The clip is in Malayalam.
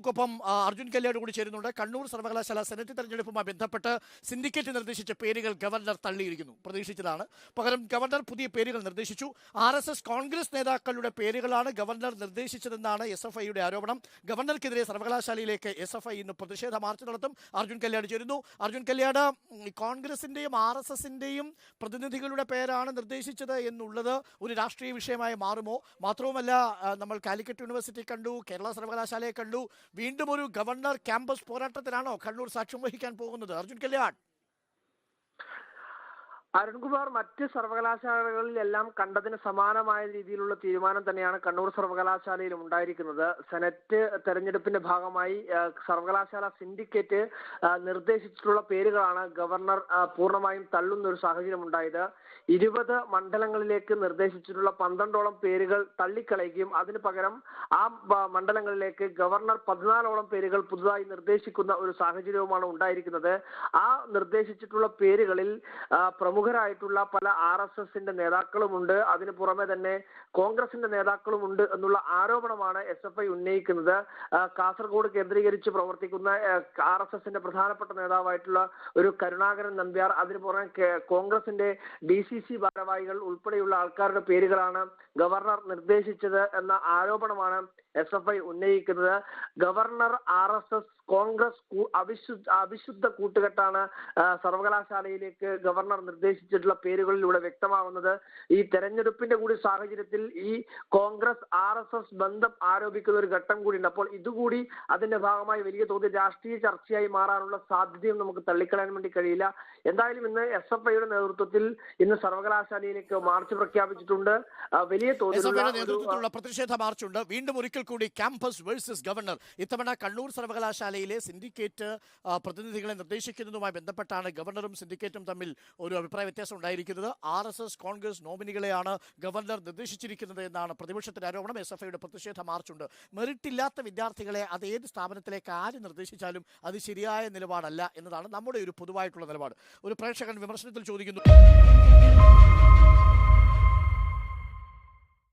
ൊപ്പം അർജുൻ കല്യാട് കൂടി ചേരുന്നുണ്ട്. കണ്ണൂർ സർവകലാശാല സെനറ്റ് തെരഞ്ഞെടുപ്പുമായി ബന്ധപ്പെട്ട് സിൻഡിക്കേറ്റ് നിർദ്ദേശിച്ച പേരുകൾ ഗവർണർ തള്ളിയിരിക്കുന്നു. പ്രതീക്ഷിച്ചതാണ്. പകരം ഗവർണർ പുതിയ പേരുകൾ നിർദ്ദേശിച്ചു. RSS കോൺഗ്രസ് നേതാക്കളുടെ പേരുകളാണ് ഗവർണർ നിർദ്ദേശിച്ചതെന്നാണ് SFIയുടെ ആരോപണം. ഗവർണർക്കെതിരെ സർവകലാശാലയിലേക്ക് SFI ഇന്ന് പ്രതിഷേധ മാർച്ച് നടത്തും. അർജുൻ കല്യാട് ചേരുന്നു. അർജുൻ കല്യാട്, കോൺഗ്രസിന്റെയും RSSന്റെയും പ്രതിനിധികളുടെ പേരാണ് നിർദ്ദേശിച്ചത് എന്നുള്ളത് ഒരു രാഷ്ട്രീയ വിഷയമായി മാറുമോ? മാത്രവുമല്ല, നമ്മൾ കാലിക്കറ്റ് യൂണിവേഴ്സിറ്റി കണ്ടു, കേരള സർവകലാശാലയെ കണ്ടു. വീണ്ടും ഒരു ഗവർണർ ക്യാമ്പസ് പോരാട്ടത്തിലാണോ കണ്ണൂർ സാക്ഷ്യം വഹിക്കാൻ പോകുന്നത്? അർജുൻ കല്യാൺ. അരുൺകുമാർ, മറ്റ് സർവകലാശാലകളിലെല്ലാം കണ്ടതിന് സമാനമായ രീതിയിലുള്ള തീരുമാനം തന്നെയാണ് കണ്ണൂർ സർവകലാശാലയിലും ഉണ്ടായിരിക്കുന്നത്. സെനറ്റ് തെരഞ്ഞെടുപ്പിന്റെ ഭാഗമായി സർവകലാശാല സിൻഡിക്കേറ്റ് നിർദ്ദേശിച്ചിട്ടുള്ള പേരുകളാണ് ഗവർണർ പൂർണ്ണമായും തള്ളുന്ന ഒരു സാഹചര്യം ഉണ്ടായത്. 20 മണ്ഡലങ്ങളിലേക്ക് നിർദ്ദേശിച്ചിട്ടുള്ള 12ഓളം പേരുകൾ തള്ളിക്കളയുകയും അതിന് പകരം ആ മണ്ഡലങ്ങളിലേക്ക് ഗവർണർ 14ഓളം പേരുകൾ പുതുതായി നിർദ്ദേശിക്കുന്ന ഒരു സാഹചര്യവുമാണ് ഉണ്ടായിരിക്കുന്നത്. ആ നിർദ്ദേശിച്ചിട്ടുള്ള പേരുകളിൽ പ്രമുഖരായിട്ടുള്ള പല RSSന്റെ നേതാക്കളുമുണ്ട്. അതിന് പുറമെ തന്നെ കോൺഗ്രസിന്റെ നേതാക്കളുമുണ്ട് എന്നുള്ള ആരോപണമാണ് SFI ഉന്നയിക്കുന്നത്. കാസർഗോഡ് കേന്ദ്രീകരിച്ച് പ്രവർത്തിക്കുന്ന RSSന്റെ പ്രധാനപ്പെട്ട നേതാവായിട്ടുള്ള ഒരു കരുണാകരൻ നമ്പ്യാർ, അതിന് പുറമെ കോൺഗ്രസിന്റെ DCC ഭാരവാഹികൾ ഉൾപ്പെടെയുള്ള ആൾക്കാരുടെ പേരുകളാണ് ഗവർണർ നിർദ്ദേശിച്ചത് എന്ന ആരോപണമാണ് SFI ഉന്നയിക്കുന്നത്. ഗവർണർ RSS കോൺഗ്രസ് അവിശുദ്ധ കൂട്ടുകെട്ടാണ് സർവകലാശാലയിലേക്ക് ഗവർണർ നിർദ്ദേശിച്ചിട്ടുള്ള പേരുകളിലൂടെ വ്യക്തമാകുന്നത്. ഈ തെരഞ്ഞെടുപ്പിന്റെ കൂടി സാഹചര്യത്തിൽ ഈ കോൺഗ്രസ് RSS ബന്ധം ആരോപിക്കുന്ന ഒരു ഘട്ടം കൂടിയുണ്ട്. അപ്പോൾ ഇതുകൂടി അതിന്റെ ഭാഗമായി വലിയ തോതിൽ രാഷ്ട്രീയ ചർച്ചയായി മാറാനുള്ള സാധ്യതയും നമുക്ക് തള്ളിക്കളയാൻ വേണ്ടി കഴിയില്ല. എന്തായാലും ഇന്ന് SFIയുടെ നേതൃത്വത്തിൽ ഇന്ന് സർവകലാശാലയിലേക്ക് മാർച്ച് പ്രഖ്യാപിച്ചിട്ടുണ്ട്. വലിയ തോതിലുള്ള പ്രതിഷേധ മാർച്ചുണ്ട്. വീണ്ടും ഒരിക്കൽ കൂടി ക്യാമ്പസ് വേഴ്സസ് ഗവർണർ. ഇത്തവണ കണ്ണൂർ സർവകലാശാലയിലെ സിൻഡിക്കേറ്റ് പ്രതിനിധികളെ നിർദ്ദേശിക്കുന്നതുമായി ബന്ധപ്പെട്ടാണ് ഗവർണറും സിൻഡിക്കേറ്റും തമ്മിൽ ഒരു അഭിപ്രായ വ്യത്യാസം ഉണ്ടായിരിക്കുന്നത്. RSS കോൺഗ്രസ് നോമിനികളെയാണ് ഗവർണർ നിർദ്ദേശിച്ചിരിക്കുന്നത് എന്നാണ് പ്രതിപക്ഷത്തിന്റെ ആരോപണം. SFIയുടെ പ്രതിഷേധ മാർച്ചുണ്ട്. മെറിറ്റ് ഇല്ലാത്ത വിദ്യാർത്ഥികളെ അത് ഏത് സ്ഥാപനത്തിലേക്ക് ആര് നിർദ്ദേശിച്ചാലും അത് ശരിയായ നിലപാടല്ല എന്നതാണ് നമ്മുടെ ഒരു പൊതുവായിട്ടുള്ള നിലപാട്. ഒരു പ്രേക്ഷകൻ വിമർശനത്തിൽ ചോദിക്കുന്നു.